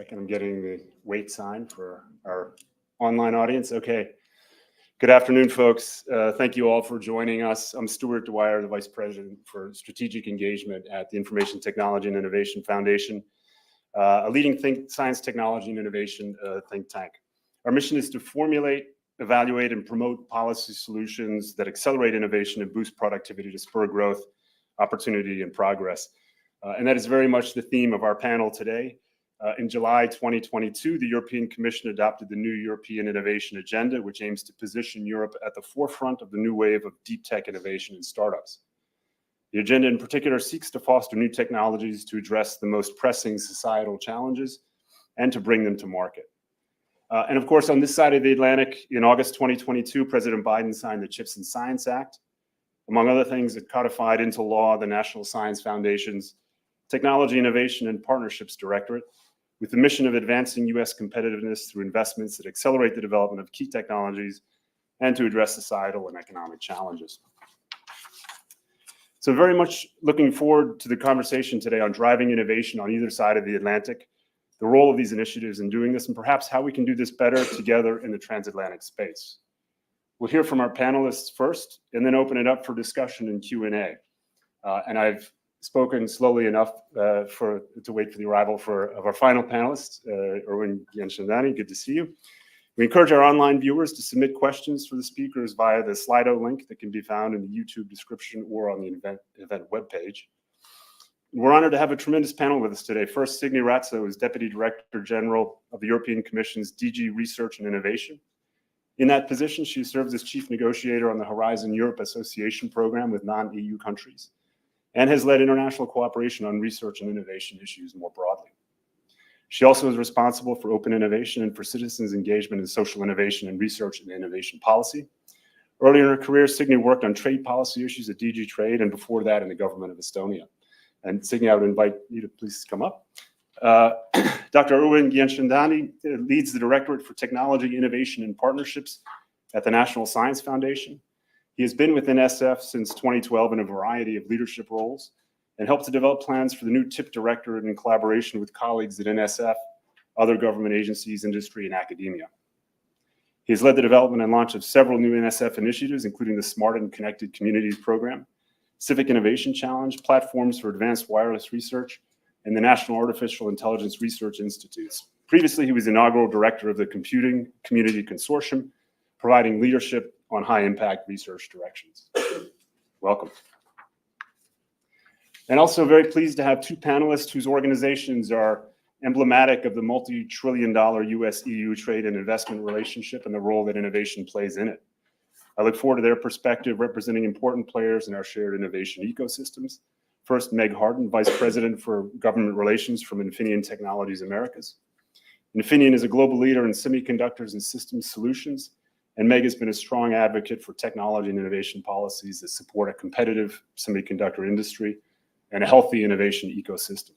second, I'm getting the wait sign for our online audience. Okay. Good afternoon, folks. Thank you all for joining us. I'm Stuart Dwyer, the Vice President for Strategic Engagement at the Information Technology and Innovation Foundation, a leading science, technology, and innovation think tank. Our mission is to formulate, evaluate, and promote policy solutions that accelerate innovation and boost productivity to spur growth, opportunity, and progress. And that is very much the theme of our panel today. In July 2022, the European Commission adopted the new European Innovation Agenda, which aims to position Europe at the forefront of the new wave of deep tech innovation and startups. The agenda in particular seeks to foster new technologies to address the most pressing societal challenges and to bring them to market. And of course, on this side of the Atlantic, in August 2022, President Biden signed the CHIPS and Science Act. Among other things, it codified into law the National Science Foundation's Technology Innovation and Partnerships Directorate, with the mission of advancing U.S. competitiveness through investments that accelerate the development of key technologies and to address societal and economic challenges. So very much looking forward to the conversation today on driving innovation on either side of the Atlantic, the role of these initiatives in doing this, and perhaps how we can do this better together in the transatlantic space. We'll hear from our panelists first, and then open it up for discussion and Q&A. And I've spoken slowly enough to wait for the arrival of our final panelists, Erwin Genshandani, good to see you. We encourage our online viewers to submit questions for the speakers via the Slido link that can be found in the YouTube description or on the event webpage. We're honored to have a tremendous panel with us today. First, Signe Ratzo is Deputy Director General of the European Commission's DG Research and Innovation. In that position, she serves as Chief Negotiator on the Horizon Europe Association Program with non-EU countries, and has led international cooperation on research and innovation issues more broadly. She also is responsible for open innovation and for citizens' engagement in social innovation and research and innovation policy. Earlier in her career, Signe worked on trade policy issues at DG Trade, and before that in the government of Estonia. And Signe, I would invite you to please come up. Dr. Erwin Genshandani leads the Directorate for Technology, Innovation, and Partnerships at the National Science Foundation. He has been with NSF since 2012 in a variety of leadership roles and helped to develop plans for the new TIP Directorate in collaboration with colleagues at NSF, other government agencies, industry, and academia. He has led the development and launch of several new NSF initiatives, including the Smart and Connected Communities Program, Civic Innovation Challenge, Platforms for Advanced Wireless Research, and the National Artificial Intelligence Research Institutes. Previously, he was inaugural director of the Computing Community Consortium, providing leadership on high-impact research directions. Welcome. And also very pleased to have two panelists whose organizations are emblematic of the multi-trillion-dollar US-EU trade and investment relationship and the role that innovation plays in it. I look forward to their perspective representing important players in our shared innovation ecosystems. First, Meg Harden, Vice President for Government Relations from Infineon Technologies Americas. Infineon is a global leader in semiconductors and systems solutions, and Meg has been a strong advocate for technology and innovation policies that support a competitive semiconductor industry and a healthy innovation ecosystem.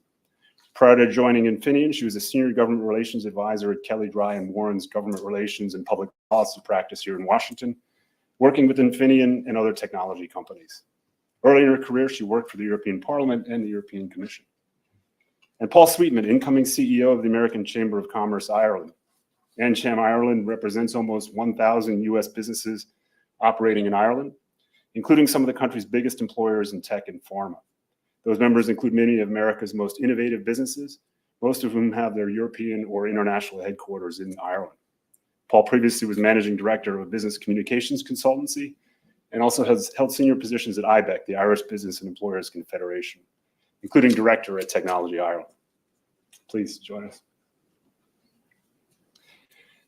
Prior to joining Infineon, she was a senior government relations advisor at Kelly Dry & Warren's government relations and public policy practice here in Washington, working with Infineon and other technology companies. Early in her career, she worked for the European Parliament and the European Commission. And Paul Sweetman, incoming CEO of the American Chamber of Commerce Ireland. AmCham Ireland represents almost 1,000 US businesses operating in Ireland, including some of the country's biggest employers in tech and pharma. Those members include many of America's most innovative businesses, most of whom have their European or international headquarters in Ireland. Paul previously was managing director of a business communications consultancy and also has held senior positions at IBEC, the Irish Business and Employers Confederation, including director at Technology Ireland. Please join us.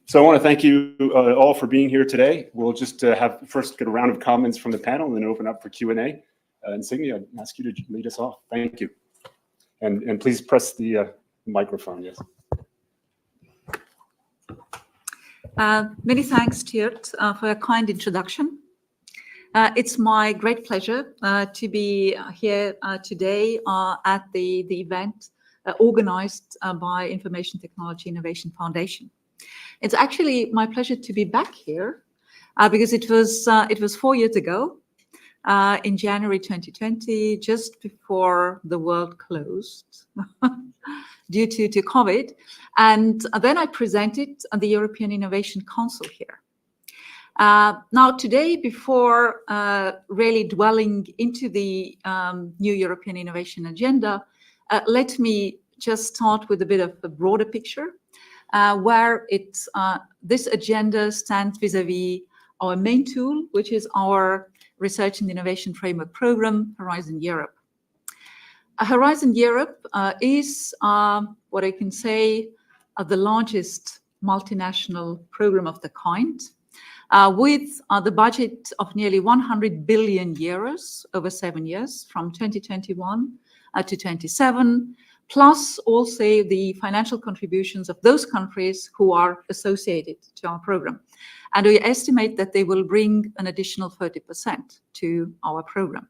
So I want to thank you all for being here today. We'll just first get a round of comments from the panel and then open up for Q&A. And Signe, I'd ask you to lead us off. Thank you. And please press the microphone, yes. Many thanks, Stuart, for a kind introduction. It's my great pleasure to be here today at the event organized by Information Technology Innovation Foundation. It's actually my pleasure to be back here because it was 4 years ago in January 2020, just before the world closed due to COVID. And then I presented at the European Innovation Council here. Now, today, before really dwelling into the new European Innovation Agenda, let me just start with a bit of a broader picture, where this agenda stands vis-à-vis our main tool, which is our Research and Innovation Framework Program, Horizon Europe. Horizon Europe is what I can say the largest multinational program of the kind, with the budget of nearly 100 billion euros over 7 years, from 2021 to 27, plus also the financial contributions of those countries who are associated to our program. And we estimate that they will bring an additional 30% to our program.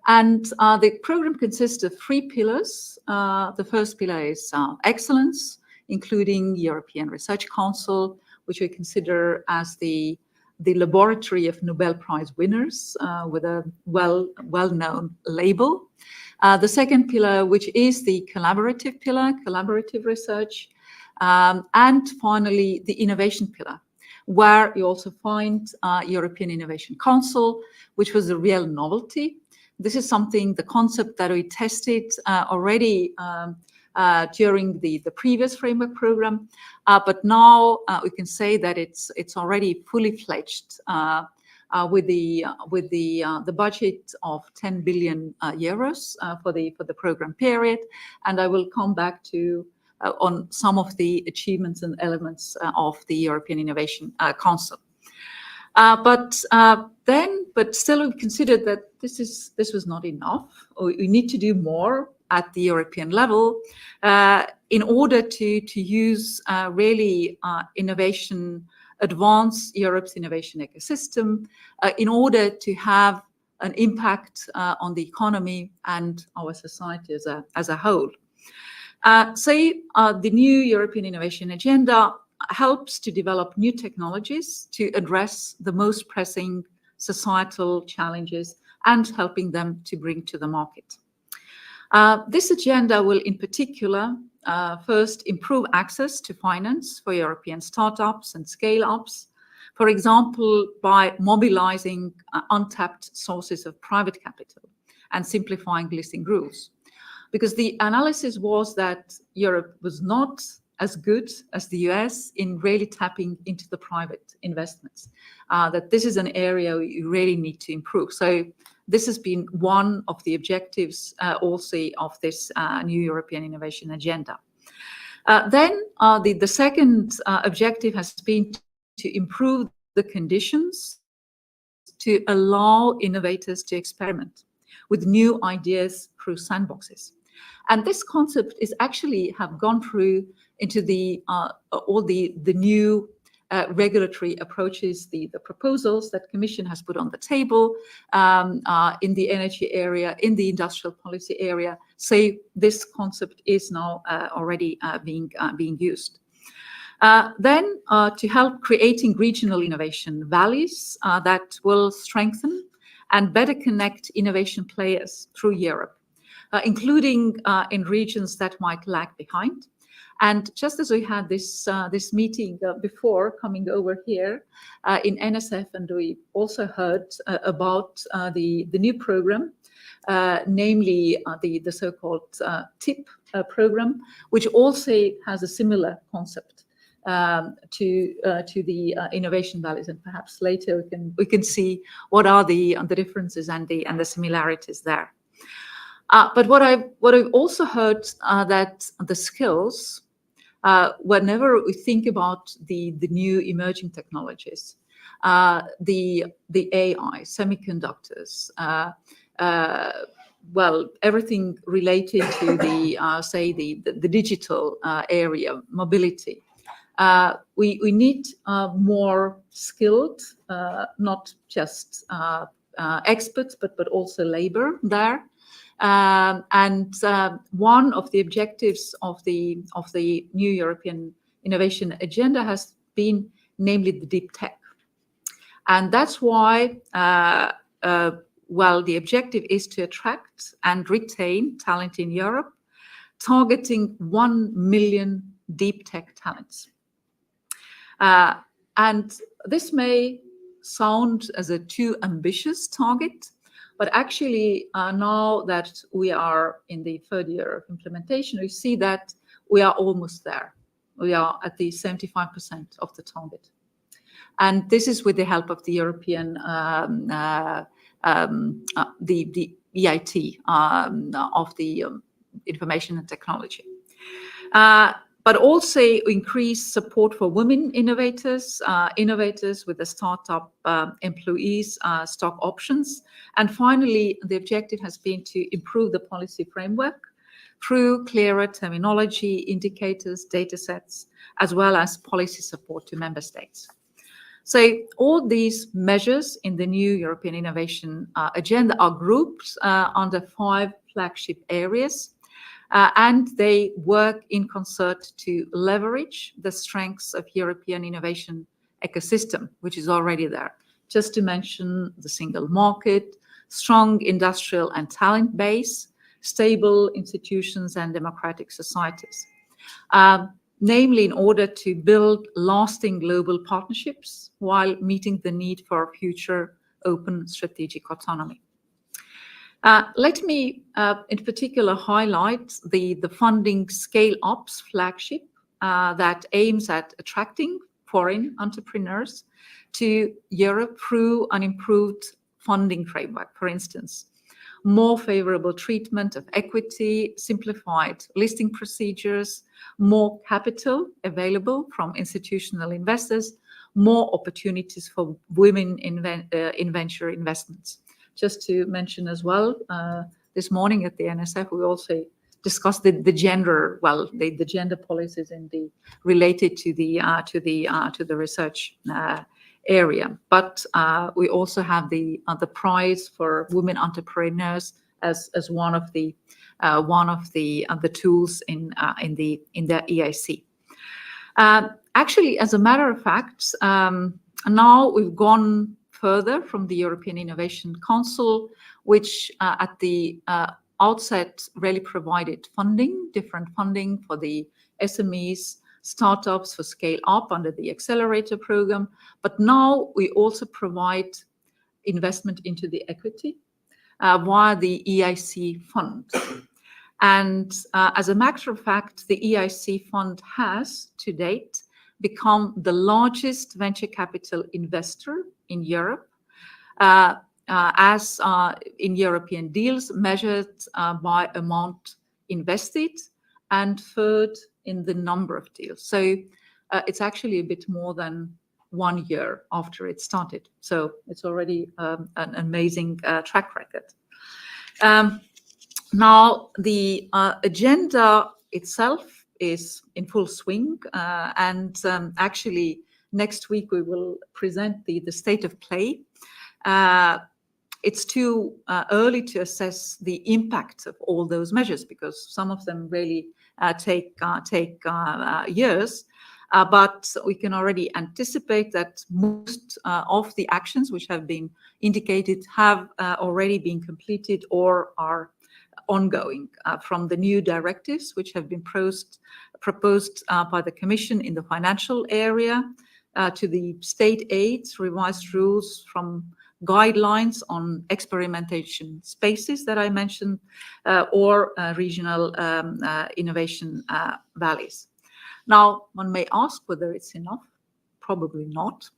And the program consists of 3 pillars. The first pillar is excellence, including European Research Council, which we consider as the laboratory of Nobel Prize winners with a well-known label. The second pillar, which is the collaborative pillar, collaborative research. And finally, the innovation pillar, where you also find European Innovation Council, which was a real novelty. This is something, the concept that we tested already during the previous framework program, but now we can say that it's already fully fledged with the budget of 10 billion euros for the program period, and I will come back to on some of the achievements and elements of the European Innovation Council. But still, we considered that this was not enough. We need to do more at the European level in order to use really innovation, advance Europe's innovation ecosystem, in order to have an impact on the economy and our society as a whole. The new European Innovation Agenda helps to develop new technologies to address the most pressing societal challenges and helping them to bring to the market. This agenda will in particular first improve access to finance for European startups and scale-ups, for example, by mobilizing untapped sources of private capital and simplifying listing rules. Because the analysis was that Europe was not as good as the US in really tapping into the private investments, that this is an area we really need to improve. So this has been one of the objectives also of this new European Innovation Agenda. Then the second objective has been to improve the conditions to allow innovators to experiment with new ideas through sandboxes. And this concept is actually have gone through into all the new regulatory approaches, the proposals that Commission has put on the table in the energy area, in the industrial policy area. So this concept is now already being used. Then to help creating regional innovation valleys that will strengthen and better connect innovation players through Europe, including in regions that might lag behind. And just as we had this meeting before coming over here in NSF, and we also heard about the new program, namely the so-called TIP program, which also has a similar concept to the innovation values. And perhaps later we can see what are the differences and the similarities there. But what I've also heard that the skills, whenever we think about the new emerging technologies, the AI, semiconductors, well, everything related to the digital area, mobility. We need more skilled, not just experts, but also labor there. And one of the objectives of the new European Innovation Agenda has been namely the deep tech. And that's why well, the objective is to attract and retain talent in Europe, targeting 1 million deep tech talents. And this may sound as a too ambitious target, but actually now that we are in the third year of implementation, we see that we are almost there. We are at the 75% of the target. And this is with the help of the European, the EIT of the Information and Technology. But also increase support for women innovators, innovators with the startup employees, stock options. And finally, the objective has been to improve the policy framework through clearer terminology, indicators, data sets, as well as policy support to member states. So all these measures in the new European Innovation Agenda are grouped under 5 flagship areas. And they work in concert to leverage the strengths of European innovation ecosystem, which is already there. Just to mention the single market, strong industrial and talent base, stable institutions and democratic societies. Namely, in order to build lasting global partnerships while meeting the need for future open strategic autonomy. Let me, in particular, highlight the funding scale-ups flagship that aims at attracting foreign entrepreneurs to Europe through an improved funding framework, for instance, more favorable treatment of equity, simplified listing procedures, more capital available from institutional investors, more opportunities for women in venture investments. Just to mention as well, this morning at the NSF, we also discussed the gender, well, the gender policies in the related to the research area. But we also have the prize for women entrepreneurs as one of the tools in the EIC. Actually, as a matter of fact, now we've gone further from the European Innovation Council, which at the outset really provided different funding for the SMEs, startups for scale up under the accelerator program. But now we also provide investment into the equity via the EIC fund. And as a matter of fact, the EIC fund has to date become the largest venture capital investor in Europe, as in European deals measured by amount invested, and third in the number of deals. So it's actually a bit more than 1 year after it started. So it's already an amazing track record. Now, the agenda itself is in full swing, and actually next week we will present the state of play. It's too early to assess the impact of all those measures because some of them really take years. But we can already anticipate that most of the actions which have been indicated have already been completed or are ongoing, from the new directives which have been proposed by the Commission in the financial area, to the state aids, revised rules, from guidelines on experimentation spaces that I mentioned, or regional innovation valleys. Now, one may ask whether it's enough. Probably not.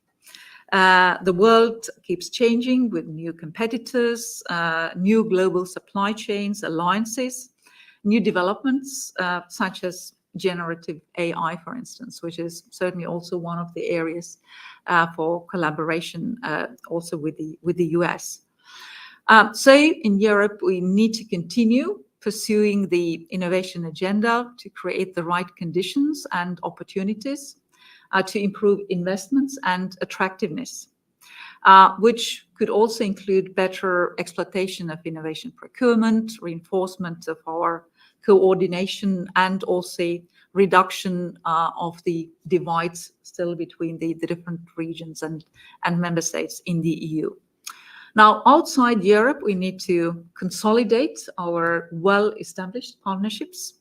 The world keeps changing with new competitors, new global supply chains, alliances, new developments, such as generative AI, for instance, which is certainly also one of the areas for collaboration, also with the US. So in Europe, we need to continue pursuing the innovation agenda to create the right conditions and opportunities to improve investments and attractiveness, which could also include better exploitation of innovation procurement, reinforcement of our coordination, and also reduction of the divides still between the different regions and member states in the EU. Now, outside Europe, we need to consolidate our well-established partnerships.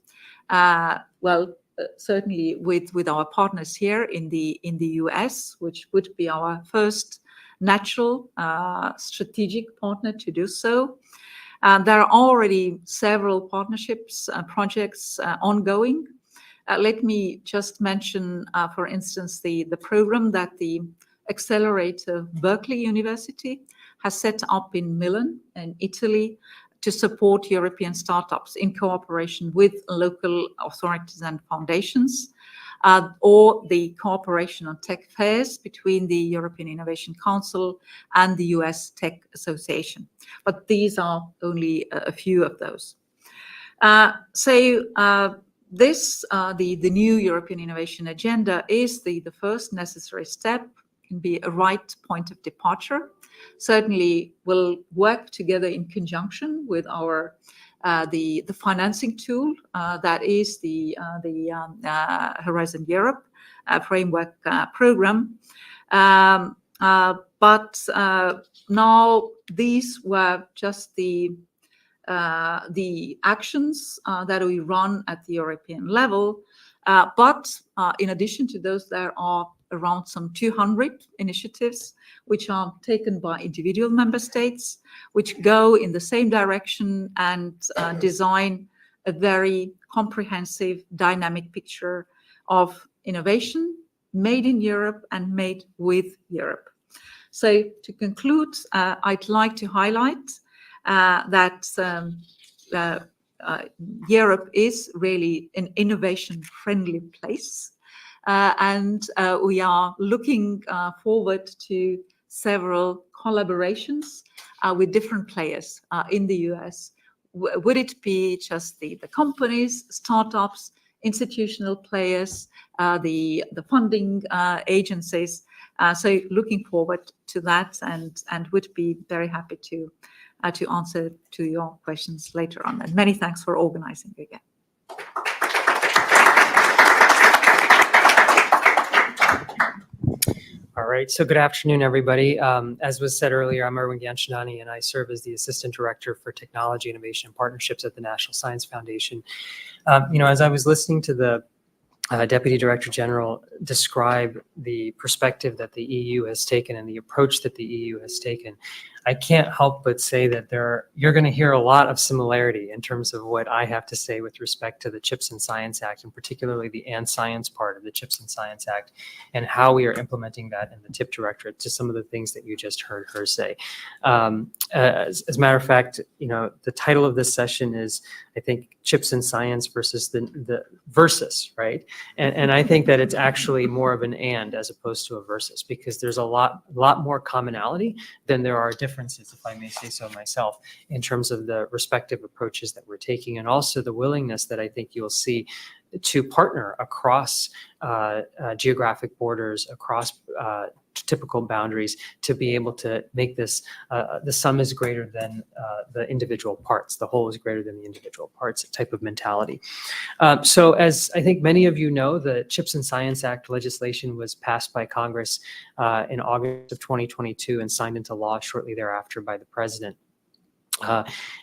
Certainly with our partners here in the US, which would be our first natural strategic partner to do so. There are already several partnerships projects ongoing. Let me just mention, for instance, the program that the accelerator Berkeley University has set up in Milan in Italy to support European startups in cooperation with local authorities and foundations, or the cooperation on tech fairs between the European Innovation Council and the US Tech Association. But these are only a few of those. The new European Innovation Agenda is the first necessary step, can be a right point of departure. Certainly we'll work together in conjunction with our the financing tool that is the Horizon Europe framework program. But now these were just the actions that we run at the European level. But in addition to those, there are around some 200 initiatives which are taken by individual member states, which go in the same direction and design a very comprehensive, dynamic picture of innovation made in Europe and made with Europe. So to conclude, I'd like to highlight that Europe is really an innovation-friendly place. And we are looking forward to several collaborations with different players in the US. Would it be just the companies, startups, institutional players, the funding agencies? So looking forward to that, and would be very happy to answer to your questions later on. And many thanks for organizing again. All right, so good afternoon, everybody. As was said earlier, I'm Erwin Ganchinani, and I serve as the Assistant Director for Technology, Innovation, and Partnerships at the National Science Foundation. As I was listening to the Deputy Director General describe the perspective that the EU has taken and the approach that the EU has taken, I can't help but say that you're going to hear a lot of similarity in terms of what I have to say with respect to the CHIPS and Science Act, and particularly the and Science part of the CHIPS and Science Act, and how we are implementing that in the TIP Directorate, to some of the things that you just heard her say. As a matter of fact, the title of this session is, I think, CHIPS and Science versus the versus, right? And I think that it's actually more of an and as opposed to a versus, because there's a lot more commonality than there are differences, if I may say so myself, in terms of the respective approaches that we're taking, and also the willingness that I think you'll see to partner across geographic borders, across typical boundaries, to be able to make this, the sum is greater than the individual parts, the whole is greater than the individual parts type of mentality. So as I think many of you know, the CHIPS and Science Act legislation was passed by Congress in August of 2022 and signed into law shortly thereafter by the President.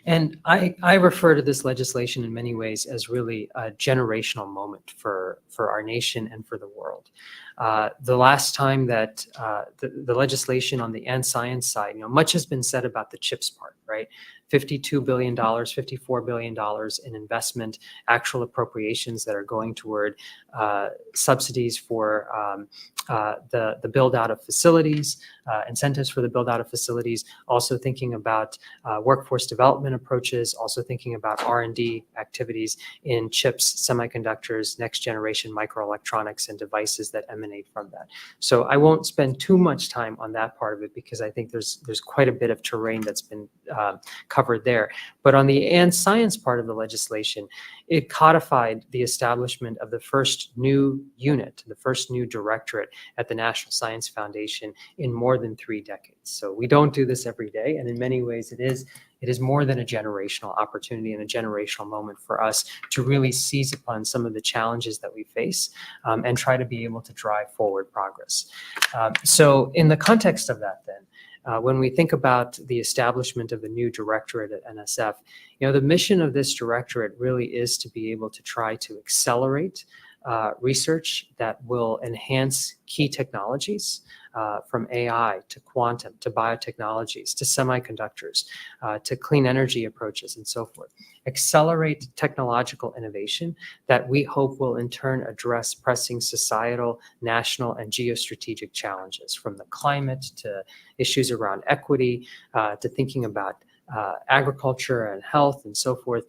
And I refer to this legislation in many ways as really a generational moment for our nation and for the world. The last time that the legislation on the and science side, much has been said about the CHIPS part, right? $52 billion, $54 billion in investment, actual appropriations that are going toward subsidies for the build out of facilities, incentives for the build out of facilities, also thinking about workforce development approaches, also thinking about R&D activities in chips, semiconductors, next generation microelectronics, and devices that emanate from that. So I won't spend too much time on that part of it, because I think there's quite a bit of terrain that's been covered there. But on the and science part of the legislation, it codified the establishment of the first new unit, the first new directorate at the National Science Foundation in more than 3 decades. So we don't do this every day, and in many ways it is more than a generational opportunity and a generational moment for us to really seize upon some of the challenges that we face and try to be able to drive forward progress. So in the context of that then, when we think about the establishment of a new directorate at NSF, the mission of this directorate really is to be able to try to accelerate research that will enhance key technologies, from AI to quantum to biotechnologies to semiconductors to clean energy approaches and so forth. Accelerate technological innovation that we hope will in turn address pressing societal, national, and geostrategic challenges, from the climate to issues around equity to thinking about agriculture and health and so forth,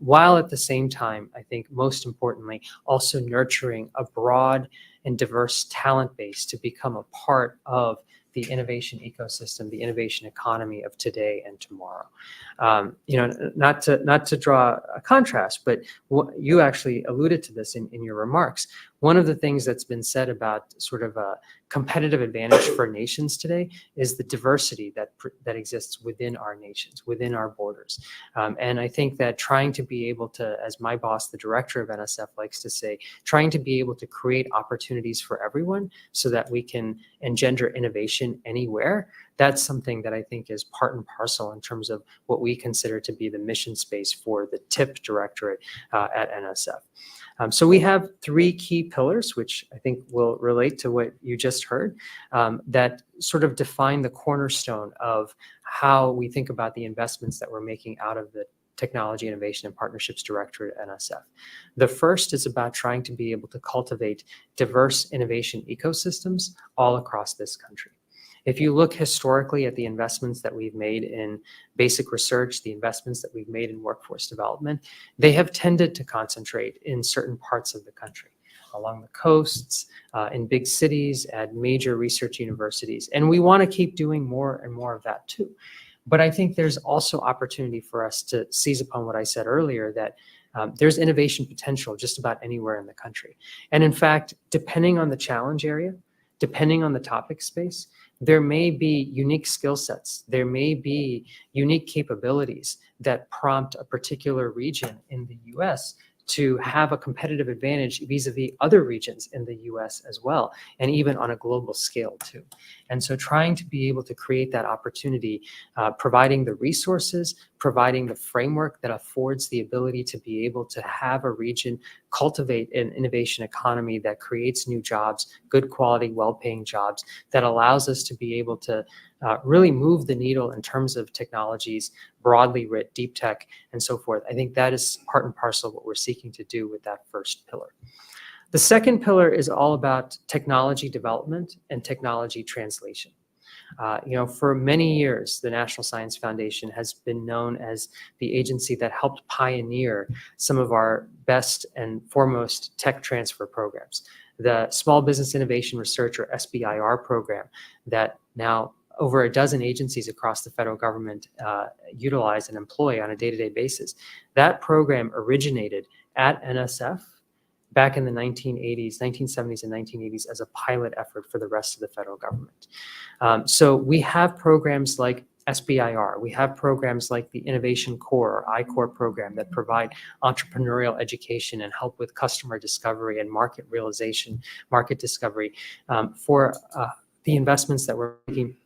while at the same time, I think most importantly, also nurturing a broad and diverse talent base to become a part of the innovation ecosystem, the innovation economy of today and tomorrow. Not to draw a contrast, but you actually alluded to this in your remarks. One of the things that's been said about sort of a competitive advantage for nations today is the diversity that exists within our nations, within our borders. And I think that trying to be able to, as my boss, the director of NSF, likes to say, trying to be able to create opportunities for everyone so that we can engender innovation anywhere, that's something that I think is part and parcel in terms of what we consider to be the mission space for the TIP Directorate at NSF. So we have three key pillars, which I think will relate to what you just heard, that sort of define the cornerstone of how we think about the investments that we're making out of the Technology, Innovation, and Partnerships Directorate at NSF. The first is about trying to be able to cultivate diverse innovation ecosystems all across this country. If you look historically at the investments that we've made in basic research, the investments that we've made in workforce development, they have tended to concentrate in certain parts of the country, along the coasts, in big cities, at major research universities. And we want to keep doing more and more of that too. But I think there's also opportunity for us to seize upon what I said earlier, that there's innovation potential just about anywhere in the country. And in fact, depending on the challenge area, depending on the topic space, there may be unique skill sets, there may be unique capabilities that prompt a particular region in the US to have a competitive advantage vis-a-vis other regions in the US as well, and even on a global scale too. And so trying to be able to create that opportunity, providing the resources, providing the framework that affords the ability to be able to have a region cultivate an innovation economy that creates new jobs, good quality, well-paying jobs, that allows us to be able to really move the needle in terms of technologies, broadly writ, deep tech, and so forth. I think that is part and parcel of what we're seeking to do with that first pillar. The second pillar is all about technology development and technology translation. For many years, the National Science Foundation has been known as the agency that helped pioneer some of our best and foremost tech transfer programs. The Small Business Innovation Research, or SBIR program, that now over a dozen agencies across the federal government utilize and employ on a day-to-day basis. That program originated at NSF back in the 1970s and 1980s as a pilot effort for the rest of the federal government. So we have programs like SBIR, we have programs like the Innovation Core or I-Core program that provide entrepreneurial education and help with customer discovery and market realization, market discovery for the investments that we're making.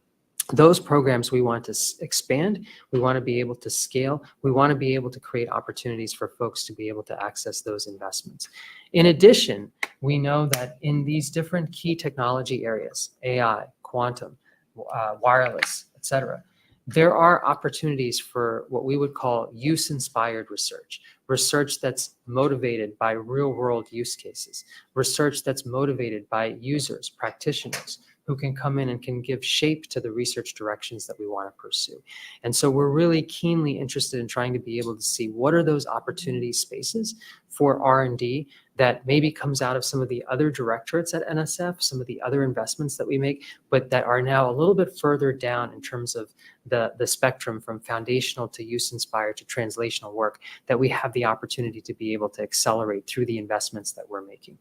Those programs we want to expand, we want to be able to scale, we want to be able to create opportunities for folks to be able to access those investments. In addition, we know that in these different key technology areas, AI, quantum, wireless, et cetera, there are opportunities for what we would call use-inspired research, research that's motivated by real-world use cases, research that's motivated by users, practitioners, who can come in and can give shape to the research directions that we want to pursue. And so we're really keenly interested in trying to be able to see what are those opportunity spaces for R&D that maybe comes out of some of the other directorates at NSF, some of the other investments that we make, but that are now a little bit further down in terms of the spectrum from foundational to use-inspired to translational work, that we have the opportunity to be able to accelerate through the investments that we're making.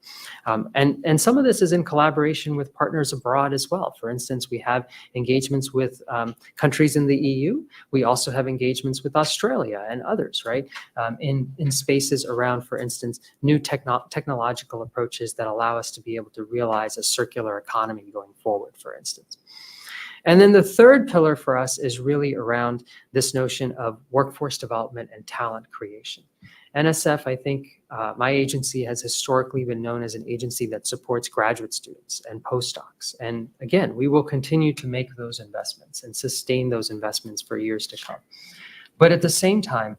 And some of this is in collaboration with partners abroad as well. For instance, we have engagements with countries in the EU. We also have engagements with Australia and others, right? In spaces around, for instance, new technological approaches that allow us to be able to realize a circular economy going forward, for instance. And then the third pillar for us is really around this notion of workforce development and talent creation. NSF, I think my agency has historically been known as an agency that supports graduate students and postdocs. And again, we will continue to make those investments and sustain those investments for years to come. But at the same time,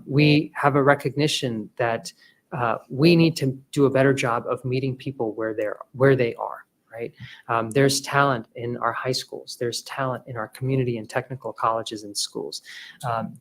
we have a recognition that we need to do a better job of meeting people where they are. Right? There's talent in our high schools. There's talent in our community and technical colleges and schools.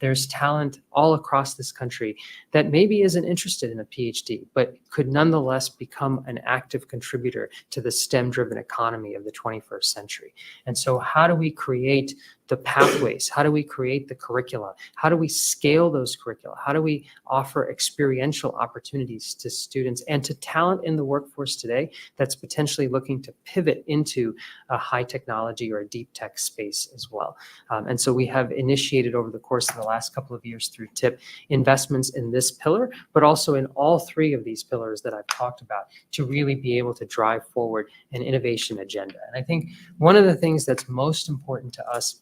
There's talent all across this country that maybe isn't interested in a PhD, but could nonetheless become an active contributor to the STEM-driven economy of the 21st century. And so how do we create the pathways? How do we create the curricula? How do we scale those curricula? How do we offer experiential opportunities to students and to talent in the workforce today that's potentially looking to pivot into a high technology or a deep tech space as well? And so we have initiated over the course of the last couple of years through TIP investments in this pillar, but also in all three of these pillars that I've talked about to really be able to drive forward an innovation agenda. And I think one of the things that's most important to us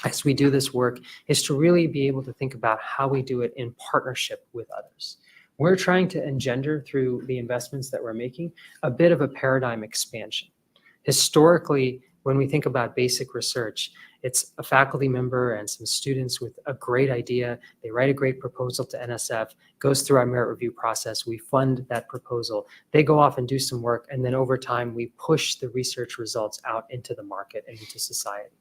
as we do this work is to really be able to think about how we do it in partnership with others. We're trying to engender through the investments that we're making a bit of a paradigm expansion. Historically, when we think about basic research, it's a faculty member and some students with a great idea. They write a great proposal to NSF, goes through our merit review process. We fund that proposal. They go off and do some work. And then over time, we push the research results out into the market and into society,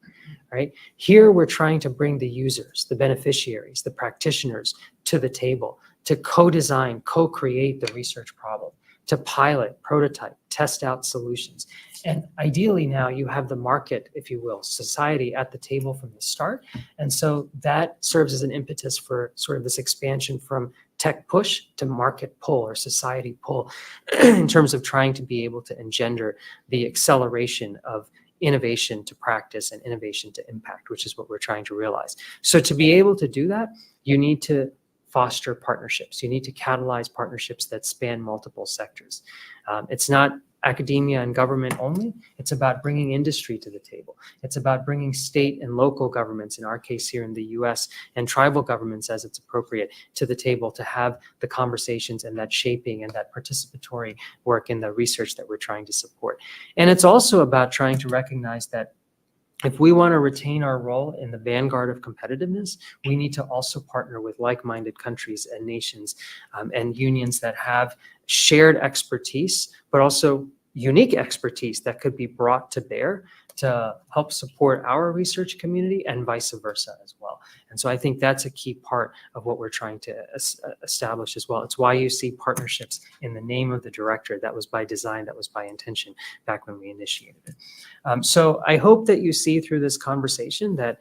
right? Here, we're trying to bring the users, the beneficiaries, the practitioners to the table to co-design, co-create the research problem, to pilot, prototype, test out solutions. And ideally now you have the market, if you will, society at the table from the start. And so that serves as an impetus for sort of this expansion from tech push to market pull or society pull in terms of trying to be able to engender the acceleration of innovation to practice and innovation to impact, which is what we're trying to realize. So to be able to do that, you need to foster partnerships. You need to catalyze partnerships that span multiple sectors. It's not academia and government only. It's about bringing industry to the table. It's about bringing state and local governments, in our case here in the US, and tribal governments as it's appropriate to the table to have the conversations and that shaping and that participatory work in the research that we're trying to support. And it's also about trying to recognize that if we want to retain our role in the vanguard of competitiveness, we need to also partner with like-minded countries and nations and unions that have shared expertise, but also unique expertise that could be brought to bear to help support our research community and vice versa as well. And so I think that's a key part of what we're trying to establish as well. It's why you see partnerships in the name of the director. That was by design, that was by intention back when we initiated it. So I hope that you see through this conversation that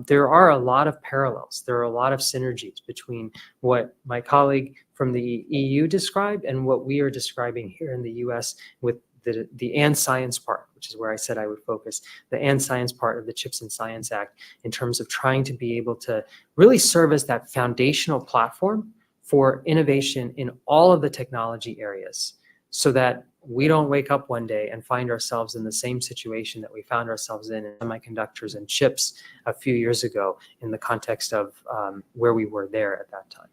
there are a lot of parallels. There are a lot of synergies between what my colleague from the EU described and what we are describing here in the US with the and science part, which is where I said I would focus, the and science part of the CHIPS and Science Act in terms of trying to be able to really serve as that foundational platform for innovation in all of the technology areas so that we don't wake up one day and find ourselves in the same situation that we found ourselves in semiconductors and chips a few years ago in the context of where we were there at that time.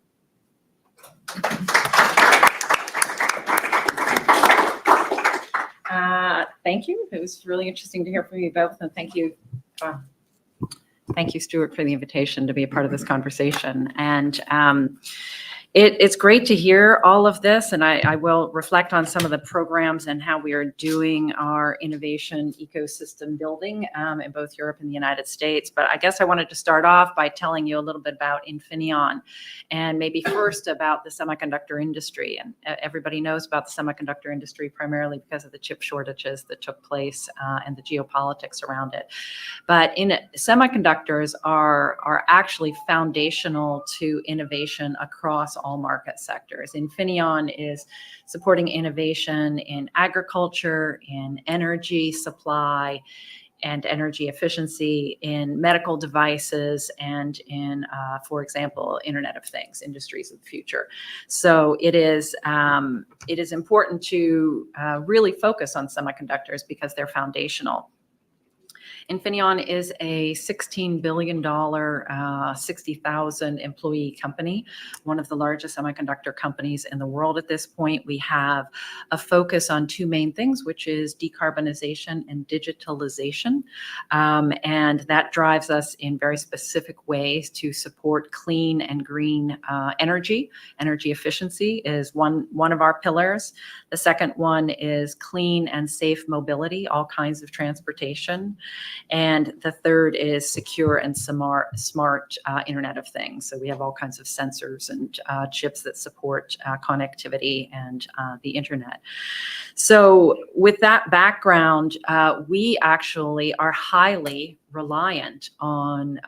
Thank you. It was really interesting to hear from you both, and thank you, Stuart, for the invitation to be a part of this conversation. And it's great to hear all of this, and I will reflect on some of the programs and how we are doing our innovation ecosystem building in both Europe and the United States. But I guess I wanted to start off by telling you a little bit about Infineon, and maybe first about the semiconductor industry. And everybody knows about the semiconductor industry primarily because of the chip shortages that took place and the geopolitics around it. But semiconductors are actually foundational to innovation across all market sectors. Infineon is supporting innovation in agriculture, in energy supply and energy efficiency, in medical devices, and in, for example, Internet of Things, industries of the future. So it is important to really focus on semiconductors because they're foundational. Infineon is a $16 billion, 60,000 employee company, one of the largest semiconductor companies in the world at this point. We have a focus on two main things, which is decarbonization and digitalization. And that drives us in very specific ways to support clean and green energy. Energy efficiency is one of our pillars. The second one is clean and safe mobility, all kinds of transportation. And the third is secure and smart Internet of Things. So we have all kinds of sensors and chips that support connectivity and the internet. So with that background, we actually are highly reliant on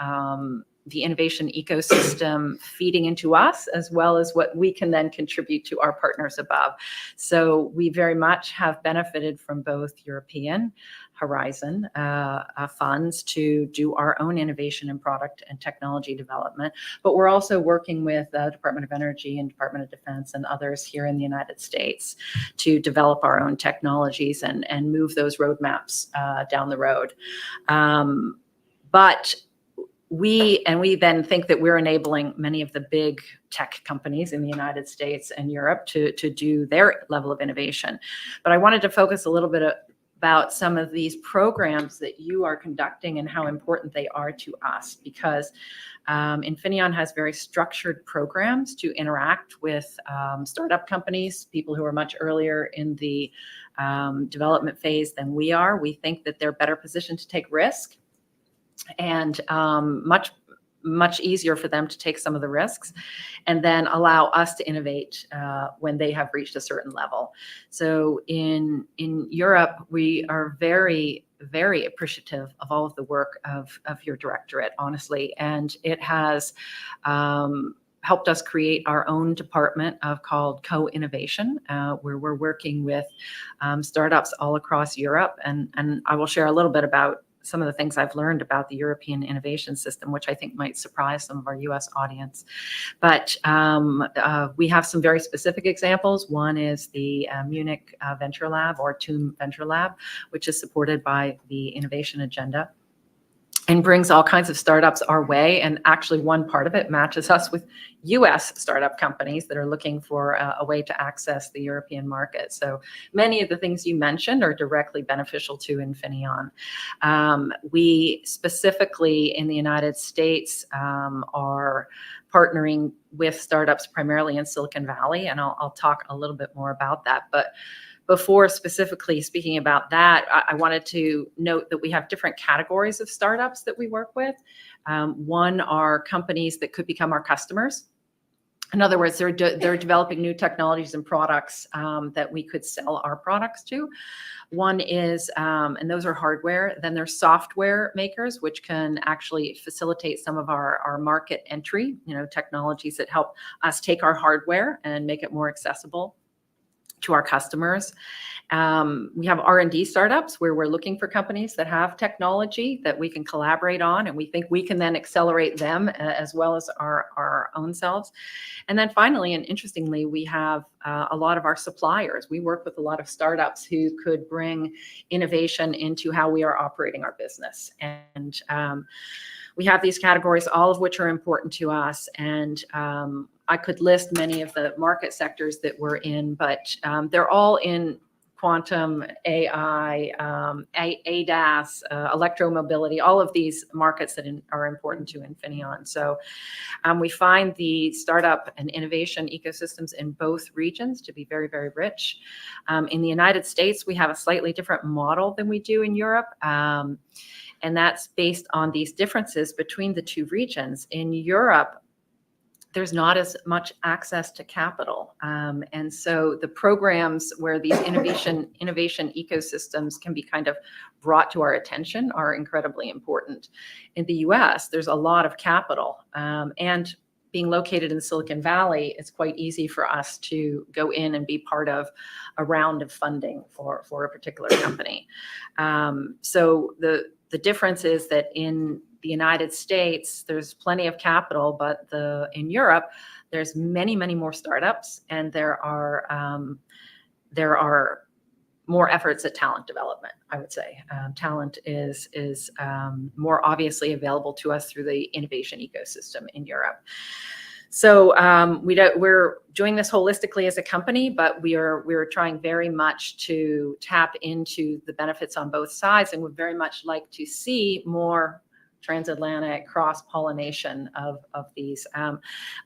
the innovation ecosystem feeding into us, as well as what we can then contribute to our partners above. So we very much have benefited from both European Horizon funds to do our own innovation and product and technology development, but we're also working with the Department of Energy and Department of Defense and others here in the United States to develop our own technologies and move those roadmaps down the road. But we then think that we're enabling many of the big tech companies in the United States and Europe to do their level of innovation. But I wanted to focus a little bit about some of these programs that you are conducting and how important they are to us, because Infineon has very structured programs to interact with startup companies, people who are much earlier in the development phase than we are. We think that they're better positioned to take risk, and much easier for them to take some of the risks and then allow us to innovate when they have reached a certain level. So in Europe, we are very, very appreciative of all of the work of your directorate, honestly, and it has helped us create our own department called Co-Innovation, where we're working with startups all across Europe. And I will share a little bit about some of the things I've learned about the European innovation system, which I think might surprise some of our US audience. But we have some very specific examples. One is the Munich Venture Lab, or TUM Venture Lab, which is supported by the Innovation Agenda and brings all kinds of startups our way. And actually one part of it matches us with US startup companies that are looking for a way to access the European market. So many of the things you mentioned are directly beneficial to Infineon. We specifically in the United States are partnering with startups primarily in Silicon Valley, and I'll talk a little bit more about that. But before specifically speaking about that, I wanted to note that we have different categories of startups that we work with. One are companies that could become our customers. In other words, they're developing new technologies and products that we could sell our products to. One is, and those are hardware. Then there's software makers, which can actually facilitate some of our market entry, technologies that help us take our hardware and make it more accessible to our customers. We have R&D startups where we're looking for companies that have technology that we can collaborate on, and we think we can then accelerate them as well as our own selves. And then finally, and interestingly, we have a lot of our suppliers. We work with a lot of startups who could bring innovation into how we are operating our business. And we have these categories, all of which are important to us. And I could list many of the market sectors that we're in, but they're all in quantum, AI, ADAS, electromobility, all of these markets that are important to Infineon. So we find the startup and innovation ecosystems in both regions to be very, very rich. In the United States, we have a slightly different model than we do in Europe. And that's based on these differences between the two regions. In Europe, there's not as much access to capital. And so the programs where these innovation ecosystems can be kind of brought to our attention are incredibly important. In the US, there's a lot of capital. And being located in Silicon Valley, it's quite easy for us to go in and be part of a round of funding for a particular company. So the difference is that in the United States, there's plenty of capital, but in Europe, there's many, many more startups, and there are more efforts at talent development, I would say. Talent is more obviously available to us through the innovation ecosystem in Europe. So we're doing this holistically as a company, but we're trying very much to tap into the benefits on both sides, and would very much like to see more transatlantic cross-pollination of these.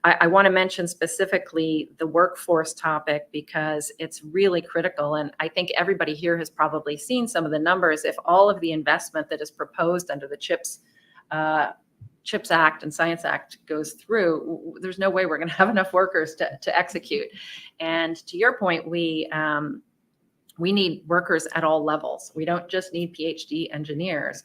I want to mention specifically the workforce topic because it's really critical. And I think everybody here has probably seen some of the numbers. If all of the investment that is proposed under the CHIPS Act and Science Act goes through, there's no way we're going to have enough workers to execute. And to your point, we need workers at all levels. We don't just need PhD engineers.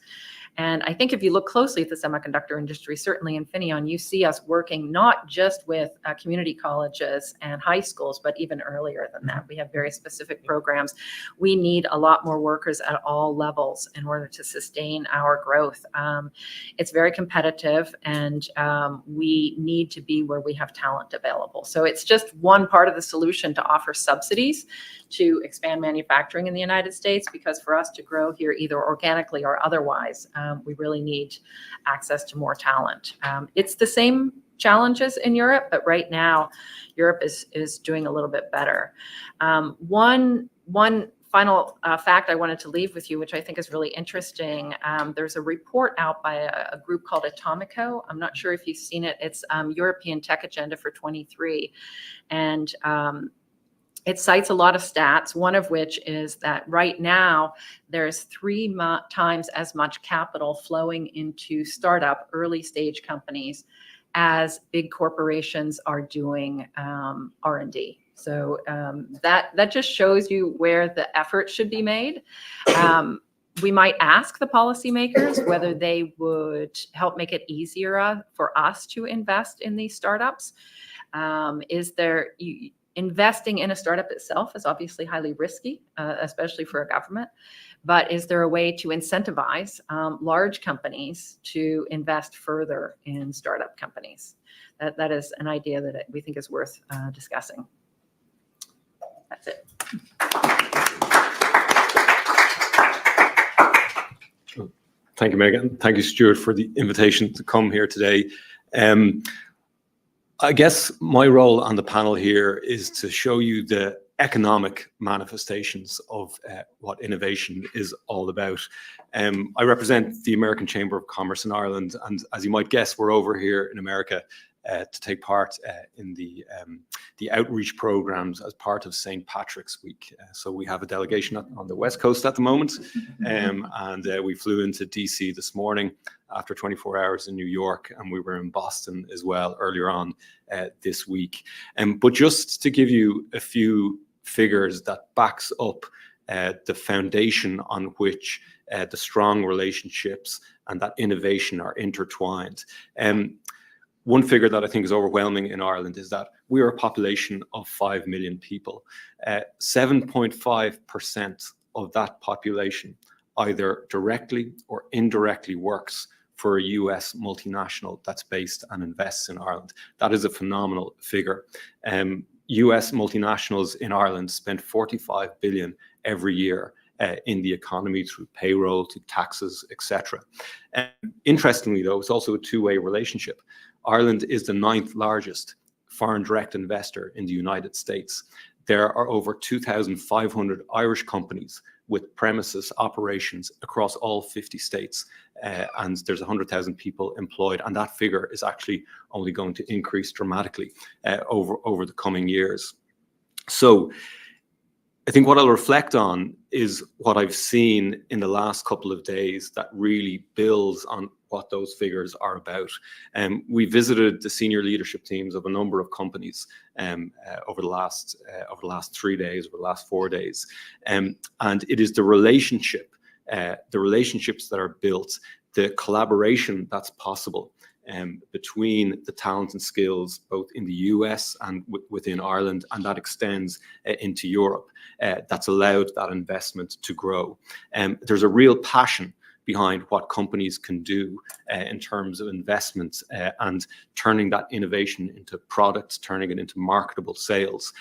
And I think if you look closely at the semiconductor industry, certainly in Infineon, you see us working not just with community colleges and high schools, but even earlier than that. We have very specific programs. We need a lot more workers at all levels in order to sustain our growth. It's very competitive, and we need to be where we have talent available. So it's just one part of the solution to offer subsidies to expand manufacturing in the United States, because for us to grow here, either organically or otherwise, we really need access to more talent. It's the same challenges in Europe, but right now Europe is doing a little bit better. One final fact I wanted to leave with you, which I think is really interesting. There's a report out by a group called Atomico. I'm not sure if you've seen it. It's European Tech Agenda for 23. And it cites a lot of stats, one of which is that right now there's 3 times as much capital flowing into startup early stage companies as big corporations are doing R&D. So that just shows you where the effort should be made. We might ask the policymakers whether they would help make it easier for us to invest in these startups. Investing in a startup itself is obviously highly risky, especially for a government. But is there a way to incentivize large companies to invest further in startup companies? That is an idea that we think is worth discussing. That's it. Thank you, Megan. Thank you, Stuart, for the invitation to come here today. I guess my role on the panel here is to show you the economic manifestations of what innovation is all about. I represent the American Chamber of Commerce in Ireland, and as you might guess, we're over here in America to take part in the outreach programs as part of St. Patrick's Week. So we have a delegation on the West Coast at the moment, and we flew into DC this morning after 24 hours in New York, and we were in Boston as well earlier on this week. But just to give you a few figures that backs up the foundation on which the strong relationships and that innovation are intertwined. One figure that I think is overwhelming in Ireland is that we are a population of 5 million people. 7.5% of that population either directly or indirectly works for a US multinational that's based and invests in Ireland. That is a phenomenal figure. US multinationals in Ireland spend 45 billion every year in the economy through payroll, to taxes, etc. Interestingly, though, it's also a two-way relationship. Ireland is the 9th largest foreign direct investor in the United States. There are over 2,500 Irish companies with premises operations across all 50 states, and there's 100,000 people employed, and that figure is actually only going to increase dramatically over the coming years. So I think what I'll reflect on is what I've seen in the last couple of days that really builds on what those figures are about. We visited the senior leadership teams of a number of companies over the last 3 days, over the last 4 days, and it is the relationships that are built, the collaboration that's possible between the talent and skills both in the US and within Ireland, and that extends into Europe, that's allowed that investment to grow. There's a real passion behind what companies can do in terms of investments and turning that innovation into products, turning it into marketable sales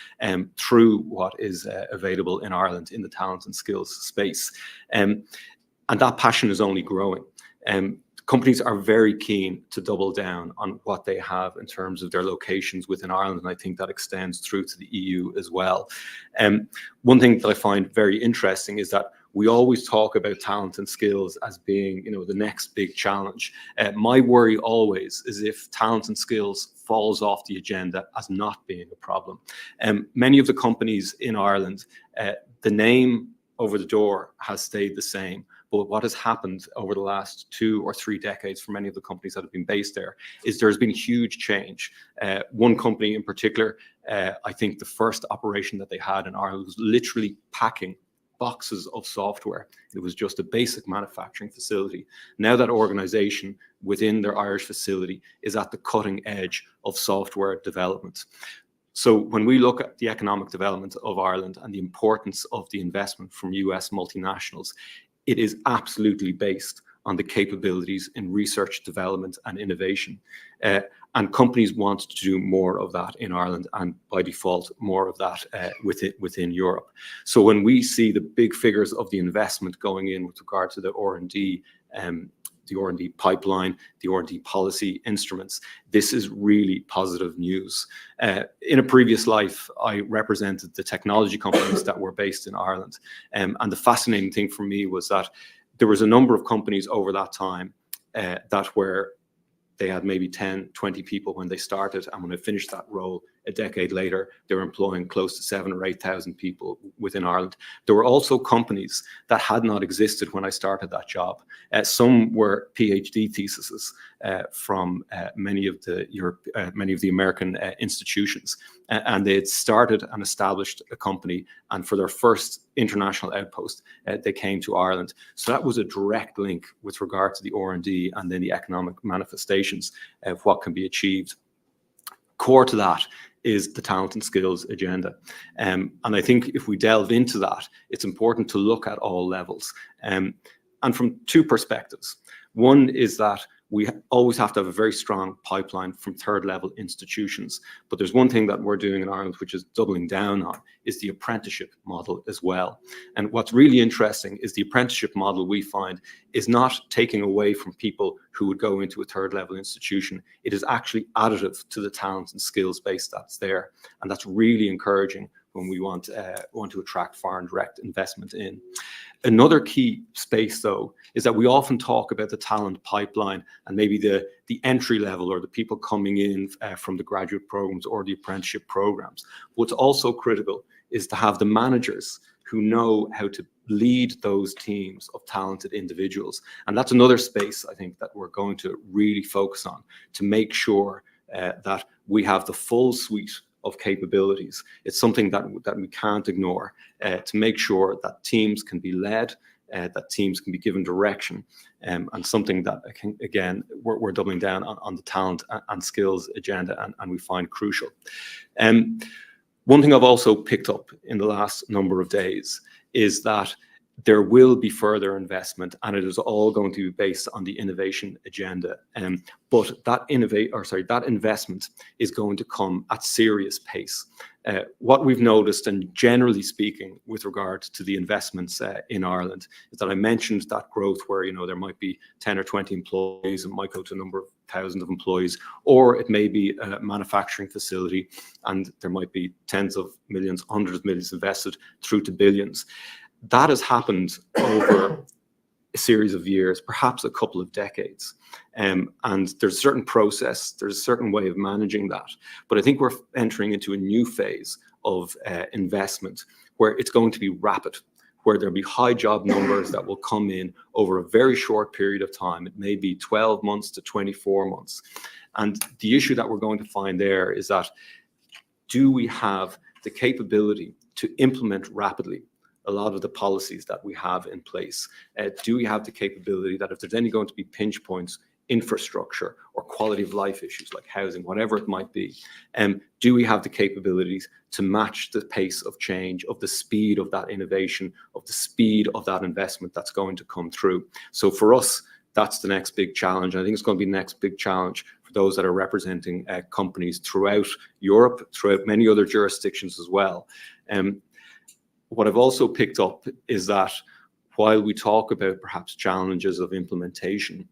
through what is available in Ireland in the talent and skills space. And that passion is only growing. Companies are very keen to double down on what they have in terms of their locations within Ireland, and I think that extends through to the EU as well. One thing that I find very interesting is that we always talk about talent and skills as being, the next big challenge. My worry always is if talent and skills falls off the agenda as not being a problem. Many of the companies in Ireland, the name over the door has stayed the same. But what has happened over the last 2 or 3 decades for many of the companies that have been based there is there's been huge change. One company in particular, I think the first operation that they had in Ireland was literally packing boxes of software. It was just a basic manufacturing facility. Now that organization within their Irish facility is at the cutting edge of software development. So when we look at the economic development of Ireland and the importance of the investment from US multinationals, it is absolutely based on the capabilities in research, development, and innovation. And companies want to do more of that in Ireland, and by default, more of that within Europe. So when we see the big figures of the investment going in with regard to the R&D, the R&D pipeline, the R&D policy instruments, this is really positive news. In a previous life, I represented the technology companies that were based in Ireland. And the fascinating thing for me was that there was a number of companies over that time they had maybe 10, 20 people when they started. And when I finished that role a decade later, they were employing close to 7,000 or 8,000 people within Ireland. There were also companies that had not existed when I started that job. Some were PhD theses from many of the American institutions. And they had started and established a company. And for their first international outpost, they came to Ireland. So that was a direct link with regard to the R&D and then the economic manifestations of what can be achieved. Core to that is the talent and skills agenda. And I think if we delve into that, it's important to look at all levels. And from 2 perspectives. One is that we always have to have a very strong pipeline from 3rd level institutions. But there's one thing that we're doing in Ireland, which is doubling down on, is the apprenticeship model as well. And what's really interesting is the apprenticeship model we find is not taking away from people who would go into a 3rd level institution. It is actually additive to the talent and skills base that's there. And that's really encouraging when we want to attract foreign direct investment in. Another key space, though, is that we often talk about the talent pipeline and maybe the entry level or the people coming in from the graduate programs or the apprenticeship programs. What's also critical is to have the managers who know how to lead those teams of talented individuals. And that's another space, I think, that we're going to really focus on to make sure that we have the full suite of capabilities. It's something that we can't ignore to make sure that teams can be led, that teams can be given direction, and something that, again, we're doubling down on the talent and skills agenda and we find crucial. One thing I've also picked up in the last number of days is that there will be further investment, and it is all going to be based on the innovation agenda. But that investment is going to come at serious pace. What we've noticed, and generally speaking, with regard to the investments in Ireland, is that I mentioned that growth where there might be 10 or 20 employees, it might go to a number of thousands of employees, or it may be a manufacturing facility, and there might be tens of millions, hundreds of millions invested through to billions. That has happened over a series of years, perhaps a couple of decades. And there's a certain process, there's a certain way of managing that. But I think we're entering into a new phase of investment where it's going to be rapid, where there'll be high job numbers that will come in over a very short period of time. It may be 12 months to 24 months. And the issue that we're going to find there is that, do we have the capability to implement rapidly a lot of the policies that we have in place? Do we have the capability that if there's any going to be pinch points infrastructure or quality of life issues like housing, whatever it might be, do we have the capabilities to match the pace of change, of the speed of that innovation, of the speed of that investment that's going to come through? So for us, that's the next big challenge. I think it's going to be the next big challenge for those that are representing companies throughout Europe, throughout many other jurisdictions as well. What I've also picked up is that while we talk about perhaps challenges of implementation,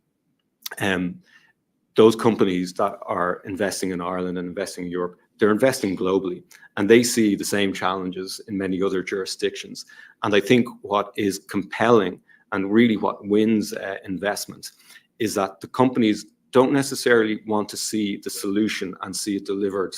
those companies that are investing in Ireland and investing in Europe, they're investing globally, and they see the same challenges in many other jurisdictions. And I think what is compelling and really what wins investment is that the companies don't necessarily want to see the solution and see it delivered,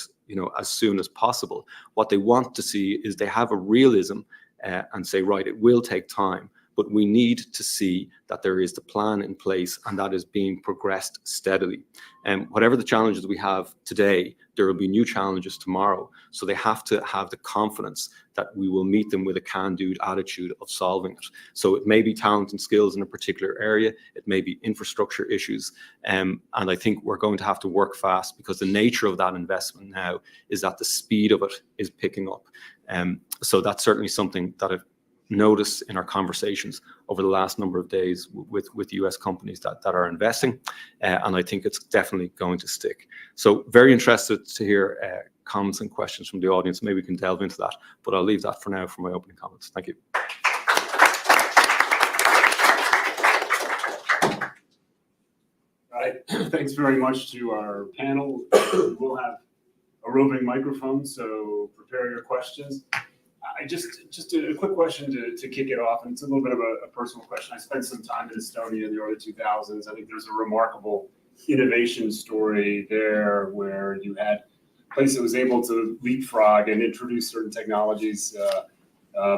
as soon as possible. What they want to see is they have a realism and say, right, it will take time, but we need to see that there is the plan in place and that is being progressed steadily. And whatever the challenges we have today, there will be new challenges tomorrow. So they have to have the confidence that we will meet them with a can-do attitude of solving it. So it may be talent and skills in a particular area, it may be infrastructure issues, and I think we're going to have to work fast because the nature of that investment now is that the speed of it is picking up. So that's certainly something that I've noticed in our conversations over the last number of days with US companies that are investing, and I think it's definitely going to stick. So very interested to hear comments and questions from the audience. Maybe we can delve into that, but I'll leave that for now for my opening comments. Thank you. All right, thanks very much to our panel. We'll have a roving microphone, so prepare your questions. Just a quick question to kick it off, and it's a little bit of a personal question. I spent some time in Estonia in the early 2000s. I think there's a remarkable innovation story there where you had a place that was able to leapfrog and introduce certain technologies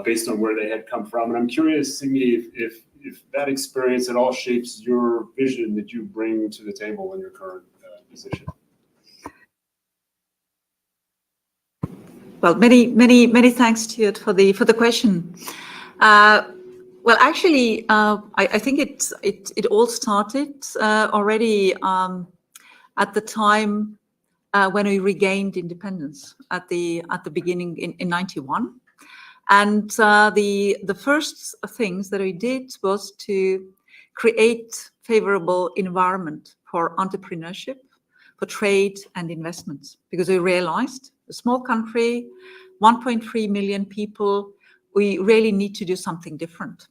based on where they had come from. And I'm curious, Signe, if that experience at all shapes your vision that you bring to the table in your current position. Well, many thanks to you for the question. Well, actually, I think it all started already at the time when we regained independence at the beginning in 91, and the first things that we did was to create favorable environment for entrepreneurship, for trade and investments, because we realized a small country, 1.3 million people, we really need to do something different.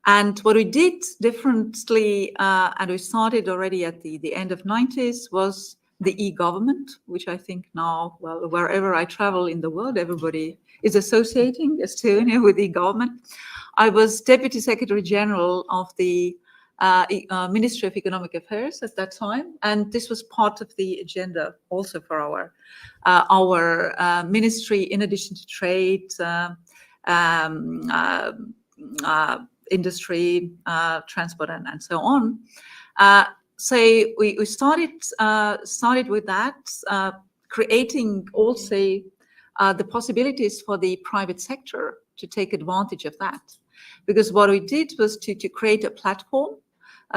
And what we did differently, and we started already at the end of 90s, was the e-government, which I think now, well, wherever I travel in the world, everybody is associating Estonia with e-government. I was Deputy Secretary General of the Ministry of Economic Affairs at that time, and this was part of the agenda also for our ministry, in addition to trade, industry, transport, and so on. So we started with that, creating also the possibilities for the private sector to take advantage of that. Because what we did was to create a platform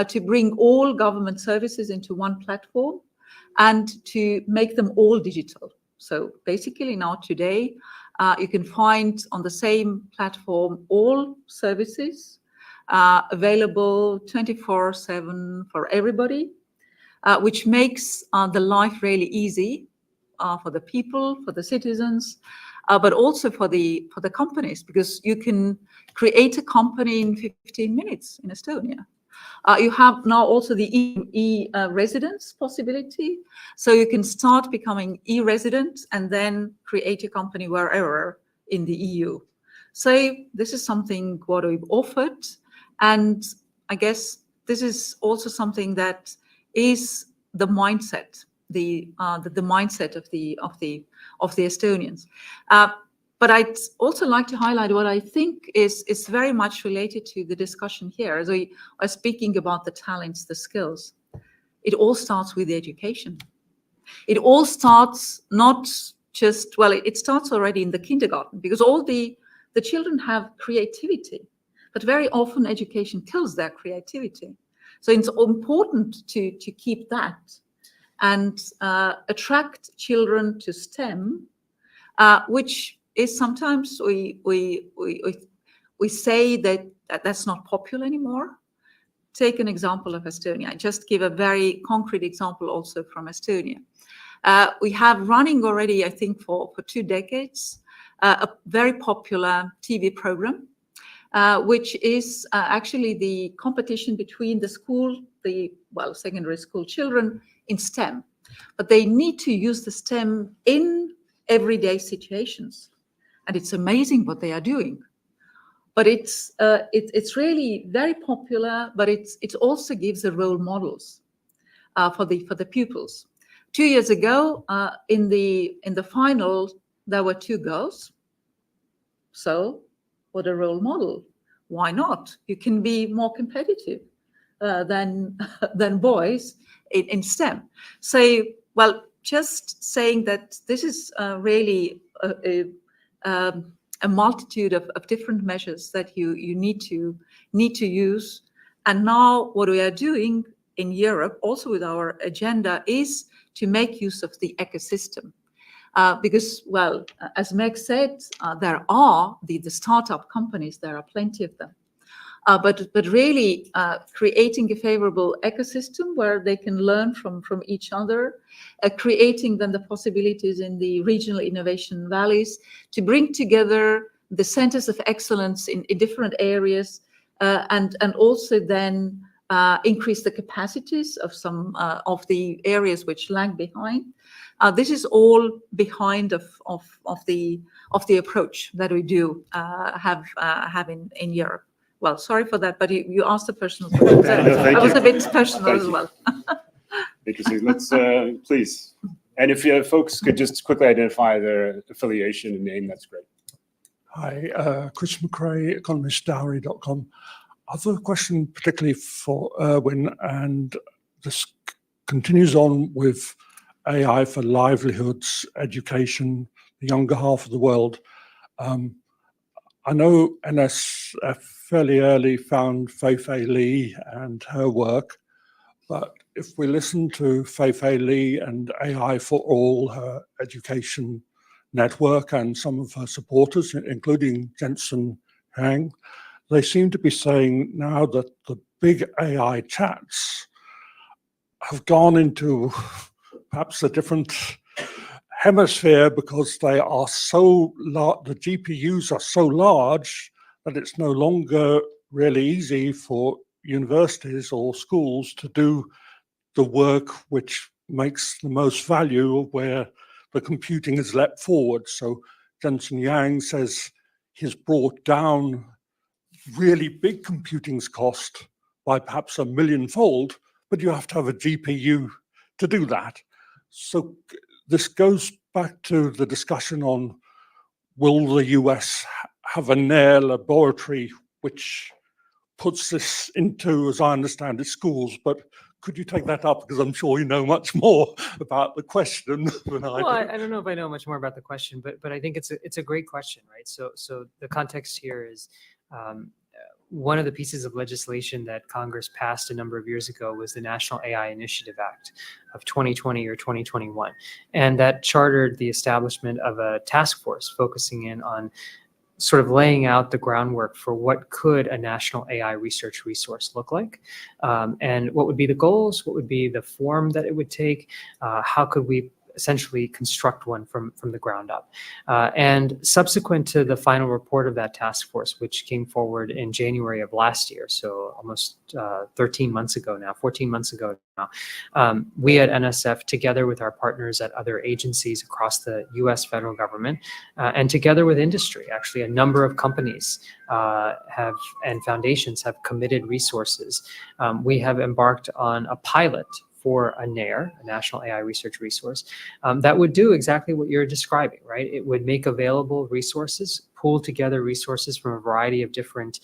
to bring all government services into one platform and to make them all digital. So basically now today, you can find on the same platform all services available 24/7 for everybody, which makes the life really easy for the people, for the citizens, but also for the companies, because you can create a company in 15 minutes in Estonia. You have now also the e-residence possibility. So you can start becoming e-resident and then create a company wherever in the EU. So this is something what we've offered. And I guess this is also something that is the mindset, the mindset of the Estonians. But I'd also like to highlight what I think is very much related to the discussion here. As we are speaking about the talents, the skills, it all starts with the education. It all starts not just, well, it starts already in the kindergarten, because all the children have creativity, but very often education kills their creativity. So it's important to keep that and attract children to STEM, which is sometimes we say that that's not popular anymore. Take an example of Estonia. I just give a very concrete example also from Estonia. We have running already, I think, for 2 decades, a very popular TV program, which is actually the competition between the secondary school children in STEM. But they need to use the STEM in everyday situations. And it's amazing what they are doing. But it's really very popular, but it also gives the role models for the pupils. 2 years ago, in the final, there were 2 girls. So, what a role model! Why not? You can be more competitive than boys in STEM. So, well, just saying that this is really a multitude of different measures that you need to use. And now what we are doing in Europe, also with our agenda, is to make use of the ecosystem. Because, well, as Meg said, there are the startup companies, there are plenty of them. But really creating a favorable ecosystem where they can learn from each other, creating then the possibilities in the regional innovation valleys to bring together the centers of excellence in different areas, and also then increase the capacities of some of the areas which lag behind. This is all behind of the approach that we do have in Europe. Well, sorry for that, but you asked a personal question. So No, thank I was you. a bit personal Thank as you. well. Thank you, Sue. Let's please, and if folks could just quickly identify their affiliation and name, that's great. Hi, Chris McRae, economistdowry.com. I have a question particularly for Erwin, and this continues on with AI for livelihoods, education, the younger half of the world. I know NSF fairly early found Fei-Fei Li and her work, but if we listen to Fei-Fei Li and AI for All, her education network, and some of her supporters, including Jensen Huang, they seem to be saying now that the big AI chats have gone into perhaps a different hemisphere because they are so large, the GPUs are so large that it's no longer really easy for universities or schools to do the work which makes the most value of where the computing is leapt forward. So Jensen Yang says he's brought down really big computing's cost by perhaps 1 millionfold, but you have to have a GPU to do that. So this goes back to the discussion on, will the US have a NAIR laboratory which puts this into, as I understand it, schools? But could you take that up? Because I'm sure you know much more about the question than I do. Well, I don't know if I know much more about the question, but I think it's a great question, right? So the context here is one of the pieces of legislation that Congress passed a number of years ago was the National AI Initiative Act of 2020 or 2021. And that chartered the establishment of a task force focusing in on sort of laying out the groundwork for what could a national AI research resource look like, and what would be the goals, what would be the form that it would take, how could we essentially construct one from the ground up. And subsequent to the final report of that task force, which came forward in January of last year, so almost 14 months ago now, we at NSF, together with our partners at other agencies across the US federal government, and together with industry, actually a number of companies and foundations have committed resources. We have embarked on a pilot for a NAIR, a National AI Research Resource, that would do exactly what you're describing, right? It would make available resources pool together resources from a variety of different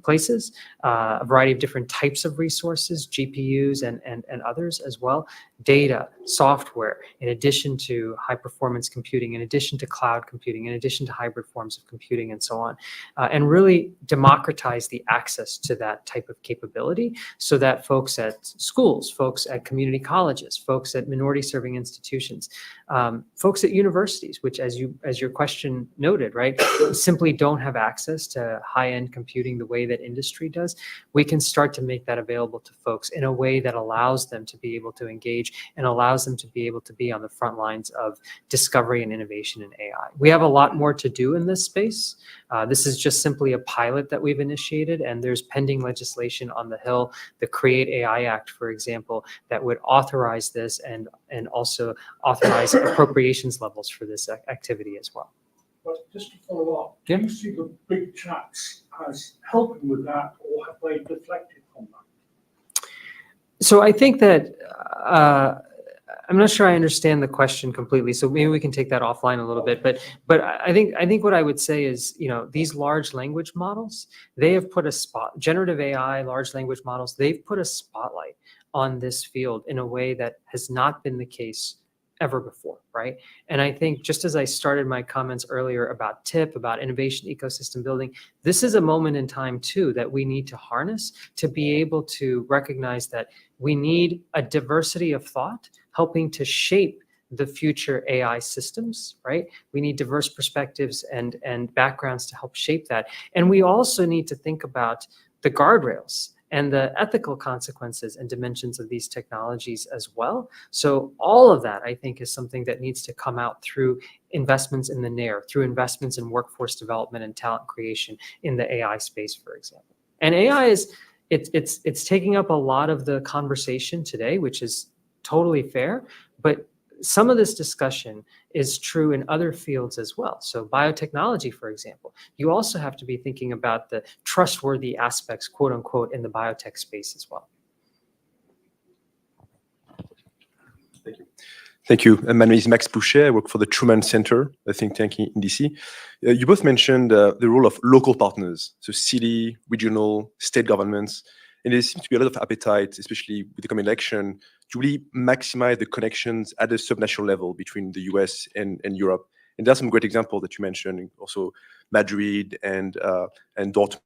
places, a variety of different types of resources, GPUs and others as well, data, software, in addition to high performance computing, in addition to cloud computing, in addition to hybrid forms of computing and so on, and really democratize the access to that type of capability so that folks at schools, folks at community colleges, folks at minority serving institutions, folks at universities, which as your question noted, right, simply don't have access to high-end computing the way that industry does, we can start to make that available to folks in a way that allows them to be able to engage and allows them to be able to be on the front lines of discovery and innovation in AI. We have a lot more to do in this space. This is just simply a pilot that we've initiated, and there's pending legislation on the Hill, the Create AI Act, for example, that would authorize this and also authorize appropriations levels for this activity as well. But just to follow up, Yeah. do you see the big chats as helping with that, or have they deflected from that? So I think that I'm not sure I understand the question completely. So maybe we can take that offline a little bit. But I think what I would say is, these large language models, they have put generative AI, large language models, they've put a spotlight on this field in a way that has not been the case ever before, right? And I think just as I started my comments earlier about TIP, about innovation ecosystem building, this is a moment in time too that we need to harness to be able to recognize that we need a diversity of thought helping to shape the future AI systems, right? We need diverse perspectives and backgrounds to help shape that. And we also need to think about the guardrails and the ethical consequences and dimensions of these technologies as well. So all of that, I think, is something that needs to come out through investments in the NAIR, through investments in workforce development and talent creation in the AI space, for example. And AI it's taking up a lot of the conversation today, which is totally fair, but some of this discussion is true in other fields as well. So biotechnology, for example, you also have to be thinking about the trustworthy aspects, quote unquote, in the biotech space as well. Thank you. Thank you. My name is Max Boucher. I work for the Truman Center, a think tank in DC. You both mentioned the role of local partners, so city, regional, state governments. And there seems to be a lot of appetite, especially with the coming election, to really maximize the connections at the subnational level between the US and Europe. And there are some great examples that you mentioned, also Madrid and Dortmund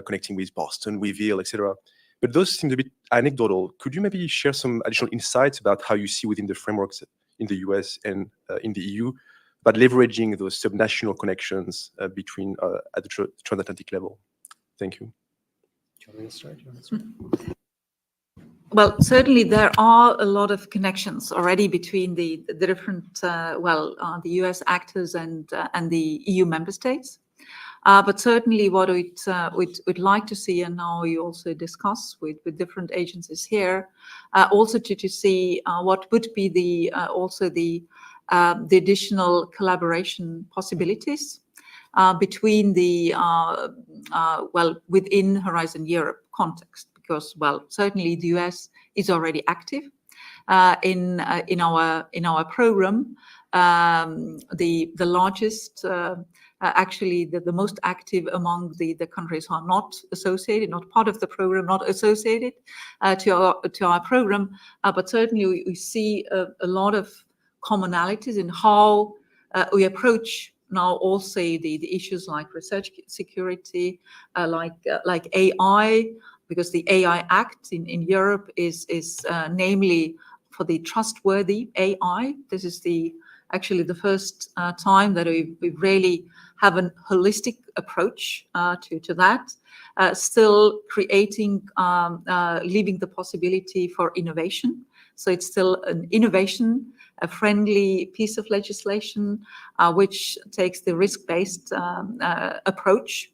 connecting with Boston, with Ville, etc. But those seem a bit anecdotal. Could you maybe share some additional insights about how you see within the frameworks in the US and in the EU about leveraging those subnational connections between at the transatlantic level? Thank you. Do you want me to start? Do you want to start? Well, certainly there are a lot of connections already between the different, the US actors and the EU member states. But certainly what we'd like to see, and now we also discuss with different agencies here, also to see what would be the additional collaboration possibilities between the within Horizon Europe context, because certainly the US is already active in our program. The largest, actually the most active among the countries who are not associated, not part of the program, not associated to our program, but certainly we see a lot of commonalities in how we approach now also the issues like research security, like AI, because the AI Act in Europe is namely for the trustworthy AI. This is actually the first time that we really have a holistic approach to that, still creating, leaving the possibility for innovation. So it's still an innovation, a friendly piece of legislation, which takes the risk-based approach.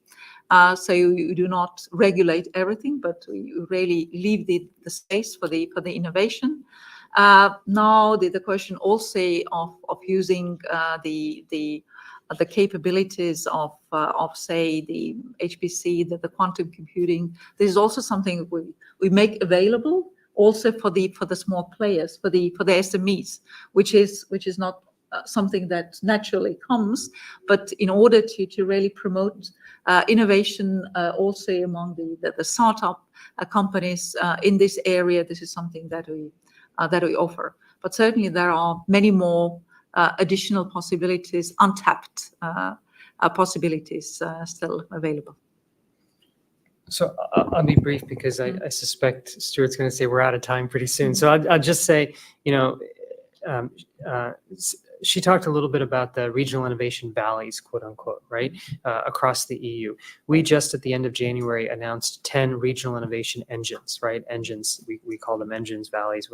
So you do not regulate everything, but you really leave the space for the innovation. Now the question also of using the capabilities of say the HPC, the quantum computing. This is also something we make available also for the small players, for the SMEs, which is not something that naturally comes, but in order to really promote innovation also among the startup companies in this area, this is something that we offer. But certainly there are many more additional possibilities, untapped possibilities still available. So I'll be brief because I suspect Stuart's going to say we're out of time pretty soon. So I'll just say, she talked a little bit about the regional innovation valleys, quote unquote, right, across the EU. We just at the end of January announced 10 regional innovation engines, right? Engines, we call them engines, valleys.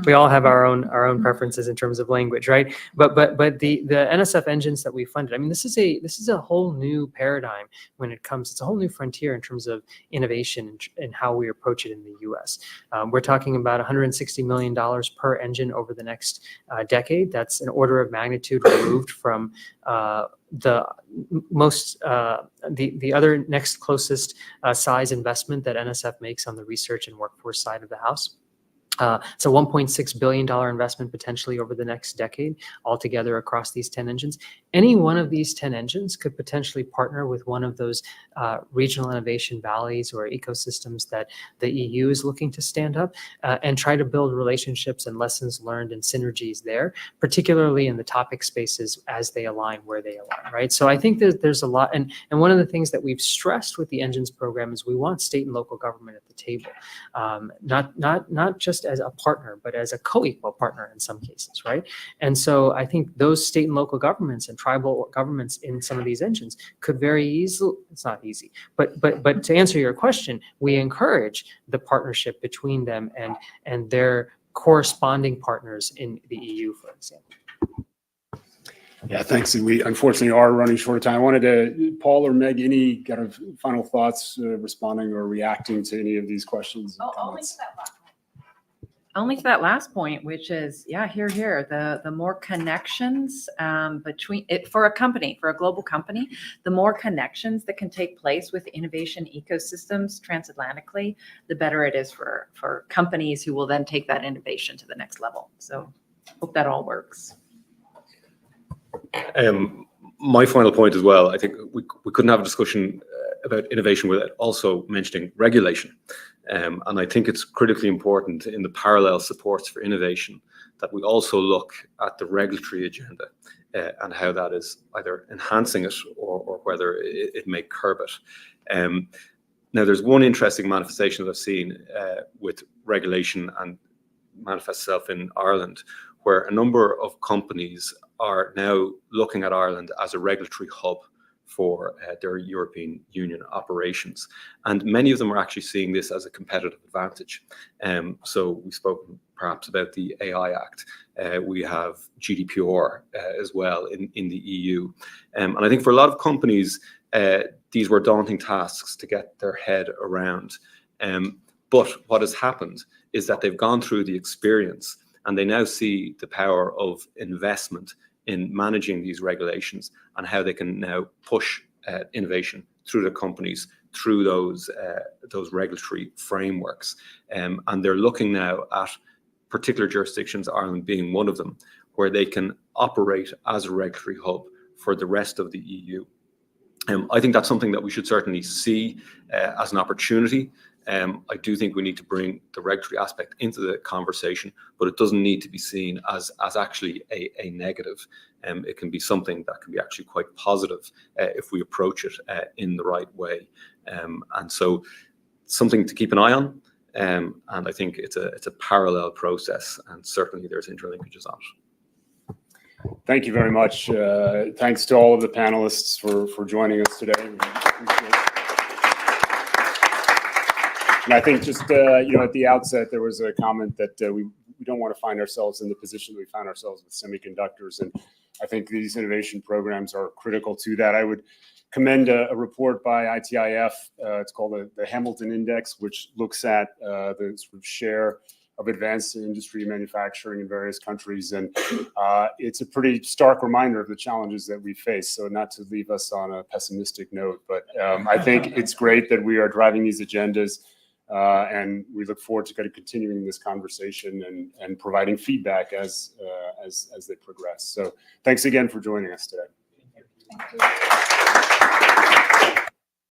We all have our own preferences in terms of language, right? But the NSF engines that we funded, I mean, this is a whole new paradigm when it comes. It's a whole new frontier in terms of innovation and how we approach it in the U.S. We're talking about $160 million per engine over the next decade. That's an order of magnitude removed from the other next closest size investment that NSF makes on the research and workforce side of the house. It's a $1.6 billion investment potentially over the next decade altogether across these 10 engines. Any one of these 10 engines could potentially partner with one of those regional innovation valleys or ecosystems that the EU is looking to stand up and try to build relationships and lessons learned and synergies there, particularly in the topic spaces as they align where they align, right? So I think that there's a lot, and one of the things that we've stressed with the Engines program is we want state and local government at the table, not just as a partner, but as a co-equal partner in some cases, right? And so I think those state and local governments and tribal governments in some of these engines could very easily, it's not easy, but to answer your question, we encourage the partnership between them and their corresponding partners in the EU, for example. Yeah, thanks. And we unfortunately are running short of time. I wanted to, Paul or Meg, any kind of final thoughts responding or reacting to any of these questions? Only to that last point, which is, yeah, here. The more connections between it for a company, for a global company, the more connections that can take place with innovation ecosystems transatlantically, the better it is for companies who will then take that innovation to the next level. So hope that all works. My final point as well, I think we couldn't have a discussion about innovation without also mentioning regulation. And I think it's critically important in the parallel supports for innovation that we also look at the regulatory agenda and how that is either enhancing it or whether it may curb it. Now, there's one interesting manifestation that I've seen with regulation and manifests itself in Ireland, where a number of companies are now looking at Ireland as a regulatory hub for their European Union operations. And many of them are actually seeing this as a competitive advantage. So we've spoken perhaps about the AI Act. We have GDPR as well in the EU. And I think for a lot of companies, these were daunting tasks to get their head around. But what has happened is that they've gone through the experience and they now see the power of investment in managing these regulations and how they can now push innovation through their companies, through those regulatory frameworks. And they're looking now at particular jurisdictions, Ireland being one of them, where they can operate as a regulatory hub for the rest of the EU. I think that's something that we should certainly see as an opportunity. I do think we need to bring the regulatory aspect into the conversation, but it doesn't need to be seen as actually a negative. It can be something that can be actually quite positive if we approach it in the right way. And so something to keep an eye on. And I think it's a parallel process, and certainly there's interlinkages on it. Thank you very much. Thanks to all of the panelists for joining us today. And I think just, at the outset, there was a comment that we don't want to find ourselves in the position we found ourselves with semiconductors. And I think these innovation programs are critical to that. I would commend a report by ITIF. It's called the Hamilton Index, which looks at the sort of share of advanced industry manufacturing in various countries. And it's a pretty stark reminder of the challenges that we face. So not to leave us on a pessimistic note, but I think it's great that we are driving these agendas. And we look forward to kind of continuing this conversation and providing feedback as as they progress. So thanks again for joining us today. Thank you.